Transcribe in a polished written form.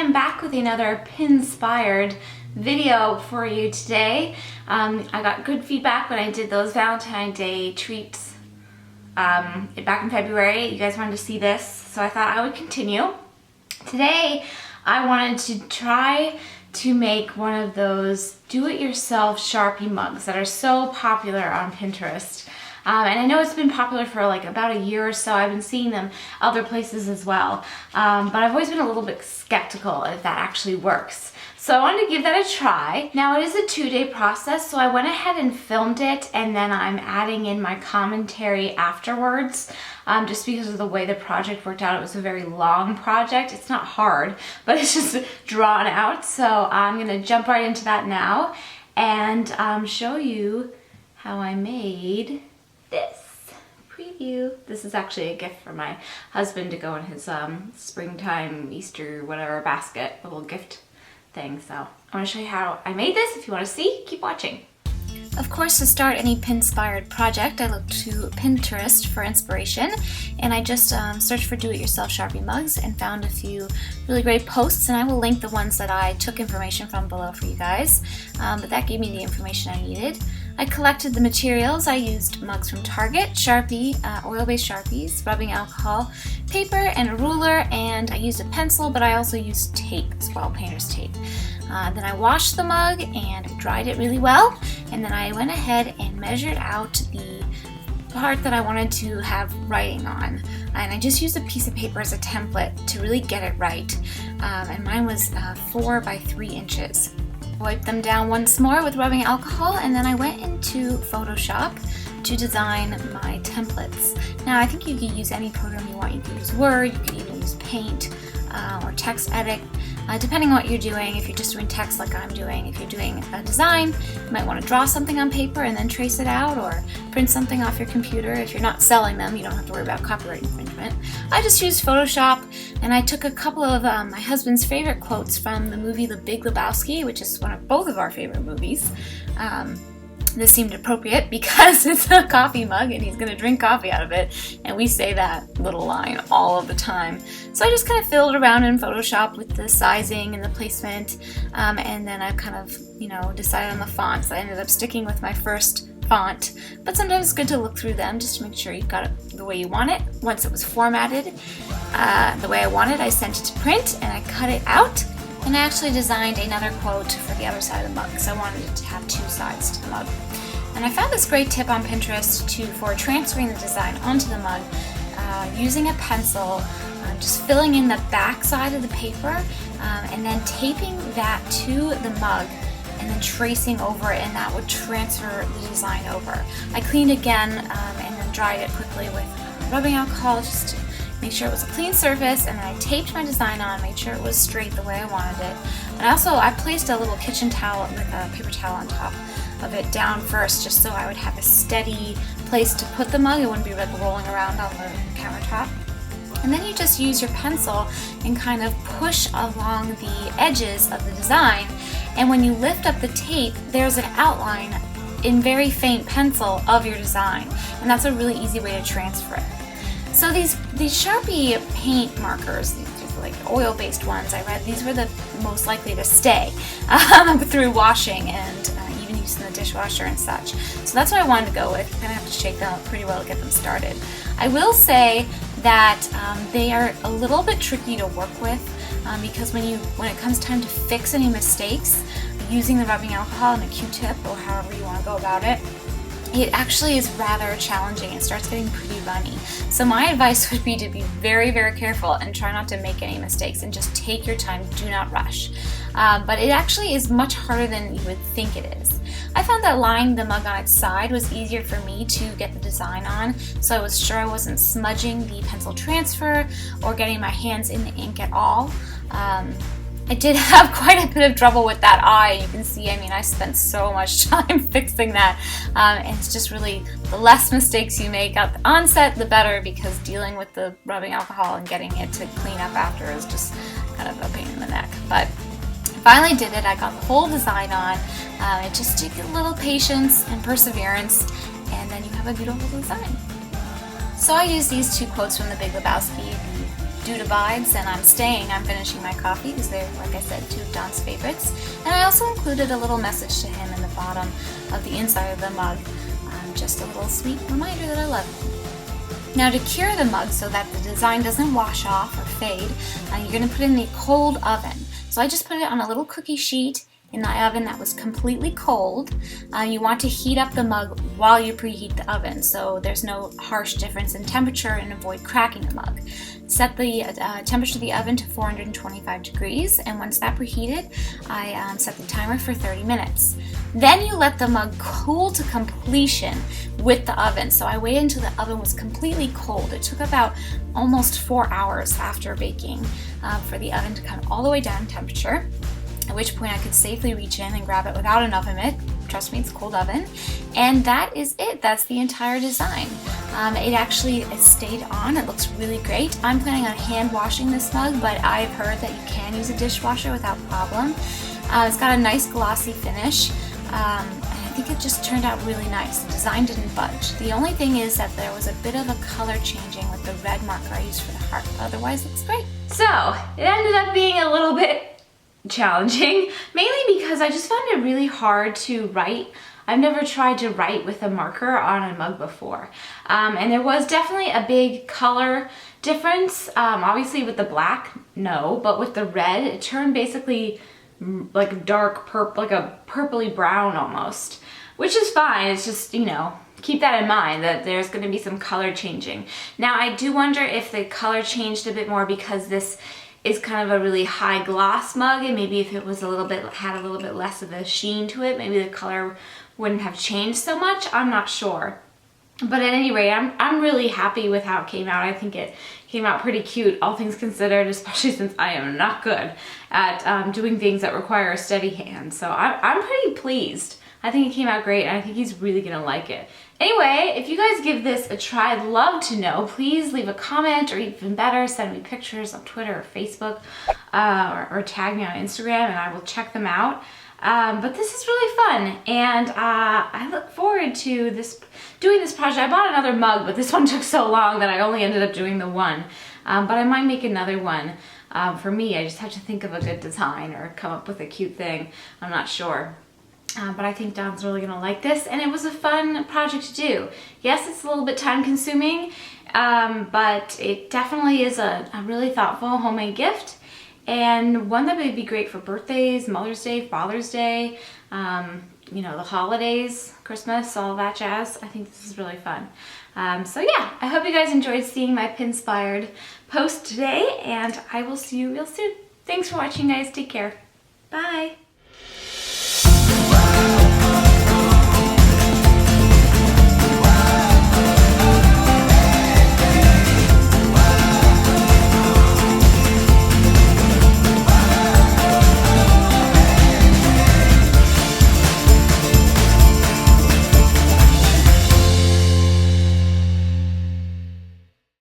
am back with another Pinspired video for you today. I got good feedback when I did those Valentine's Day treats back in February. You guys wanted to see this, so I thought I would continue. Today I wanted to try to make one of those do-it-yourself Sharpie mugs that are so popular on Pinterest. And I know it's been popular for like about a year or so. I've been seeing them other places as well. But I've always been a little bit skeptical if that actually works. So I wanted to give that a try. Now it is a 2-day process, so I went ahead and filmed it, and then I'm adding in my commentary afterwards. Just because of the way the project worked out. It was a very long project. It's not hard, but it's just drawn out. So I'm gonna jump right into that now and show you how I made this preview. This is actually a gift for my husband to go in his springtime Easter whatever basket, a little gift thing. So I want to show you how I made this. If you want to see, keep watching. Of course, to start any Pinspired project, I look to Pinterest for inspiration, and I just searched for do-it-yourself Sharpie mugs and found a few really great posts, and I will link the ones that I took information from below for you guys, but that gave me the information I needed. I collected the materials. I used mugs from Target, Sharpie, oil-based Sharpies, rubbing alcohol, paper, and a ruler, and I used a pencil, but I also used tape as well, painter's tape. Then I washed the mug and I dried it really well, and then I went ahead and measured out the part that I wanted to have writing on, and I just used a piece of paper as a template to really get it right, and mine was 4 by 3 inches. Wiped them down once more with rubbing alcohol, and then I went into Photoshop to design my templates. Now I think you can use any program you want. You can use Word, you can even use Paint or text edit, depending on what you're doing. If you're just doing text like I'm doing, if you're doing a design, you might want to draw something on paper and then trace it out, or print something off your computer. If you're not selling them, you don't have to worry about copyright infringement. I just used Photoshop, and I took a couple of my husband's favorite quotes from the movie The Big Lebowski, which is one of both of our favorite movies. This seemed appropriate because it's a coffee mug and he's going to drink coffee out of it, and we say that little line all of the time. So I just kind of fiddled around in Photoshop with the sizing and the placement, and then I kind of, decided on the fonts. I ended up sticking with my first font, but sometimes it's good to look through them just to make sure you've got it the way you want it. Once it was formatted the way I wanted, I sent it to print and I cut it out. And I actually designed another quote for the other side of the mug, so I wanted it to have 2 sides to the mug. And I found this great tip on Pinterest for transferring the design onto the mug, using a pencil, just filling in the back side of the paper, and then taping that to the mug, and then tracing over it, and that would transfer the design over. I cleaned again and then dried it quickly with rubbing alcohol just to make sure it was a clean surface, and then I taped my design on, made sure it was straight the way I wanted it. And I placed a little kitchen towel with a paper towel on top of it down first, just so I would have a steady place to put the mug. It wouldn't be like rolling around on the countertop. And then you just use your pencil and kind of push along the edges of the design, and when you lift up the tape, there's an outline in very faint pencil of your design, and that's a really easy way to transfer it. So these Sharpie paint markers, these like oil-based ones, I read these were the most likely to stay through washing and even used in the dishwasher and such. So that's what I wanted to go with. You're gonna have to shake them up pretty well to get them started. I will say that they are a little bit tricky to work with because when it comes time to fix any mistakes using the rubbing alcohol and a Q-tip or however you want to go about it, it actually is rather challenging. It starts getting pretty runny. So my advice would be to be very, very careful and try not to make any mistakes and just take your time, do not rush. But it actually is much harder than you would think it is. I found that lying the mug on its side was easier for me to get the design on, so I was sure I wasn't smudging the pencil transfer or getting my hands in the ink at all. I did have quite a bit of trouble with that eye. You can see, I spent so much time fixing that, and it's just really, the less mistakes you make at the onset, the better, because dealing with the rubbing alcohol and getting it to clean up after is just kind of a pain in the neck. But I finally did it. I got the whole design on. It just took a little patience and perseverance, and then you have a beautiful design. So I used these 2 quotes from The Big Lebowski, due to vibes and I'm staying, I'm finishing my coffee because they're, like I said, two of Don's favorites. And I also included a little message to him in the bottom of the inside of the mug. Just a little sweet reminder that I love him. Now to cure the mug so that the design doesn't wash off or fade, you're going to put it in the cold oven. So I just put it on a little cookie sheet in the oven that was completely cold. You want to heat up the mug while you preheat the oven so there's no harsh difference in temperature and avoid cracking the mug. Set the temperature of the oven to 425 degrees, and once that preheated, I set the timer for 30 minutes. Then you let the mug cool to completion with the oven. So I waited until the oven was completely cold. It took about almost 4 hours after baking for the oven to come all the way down in temperature, at which point I could safely reach in and grab it without an oven mitt. Trust me, it's a cold oven. And that is it. That's the entire design. It actually stayed on. It looks really great. I'm planning on hand washing this mug, but I've heard that you can use a dishwasher without problem. It's got a nice glossy finish. And I think it just turned out really nice. The design didn't budge. The only thing is that there was a bit of a color changing with the red marker I used for the heart. Otherwise, it looks great. So, it ended up being a little bit challenging, mainly because I just found it really hard to write. I've never tried to write with a marker on a mug before. And there was definitely a big color difference. Obviously with the black, no, but with the red, it turned basically like dark purple, like a purpley brown almost, which is fine. It's just, you know, keep that in mind that there's going to be some color changing. Now I do wonder if the color changed a bit more because this is kind of a really high gloss mug, and maybe if it was had a little bit less of a sheen to it, maybe the color wouldn't have changed so much. I'm not sure. But at any rate, I'm really happy with how it came out. I think it came out pretty cute, all things considered, especially since I am not good at doing things that require a steady hand. So I'm pretty pleased. I think it came out great, and I think he's really gonna like it. Anyway, if you guys give this a try, I'd love to know. Please leave a comment, or even better, send me pictures on Twitter or Facebook, or tag me on Instagram, and I will check them out. But this is really fun, and I look forward to doing this project. I bought another mug, but this one took so long that I only ended up doing the one. But I might make another one. For me, I just have to think of a good design or come up with a cute thing. I'm not sure. But I think Don's really gonna like this, and it was a fun project to do. Yes, it's a little bit time consuming, but it definitely is a really thoughtful homemade gift, and one that would be great for birthdays, Mother's Day, Father's Day, you know, the holidays, Christmas, all that jazz. I think this is really fun. So yeah, I hope you guys enjoyed seeing my Pinspired post today, and I will see you real soon. Thanks for watching, guys. Take care. Bye.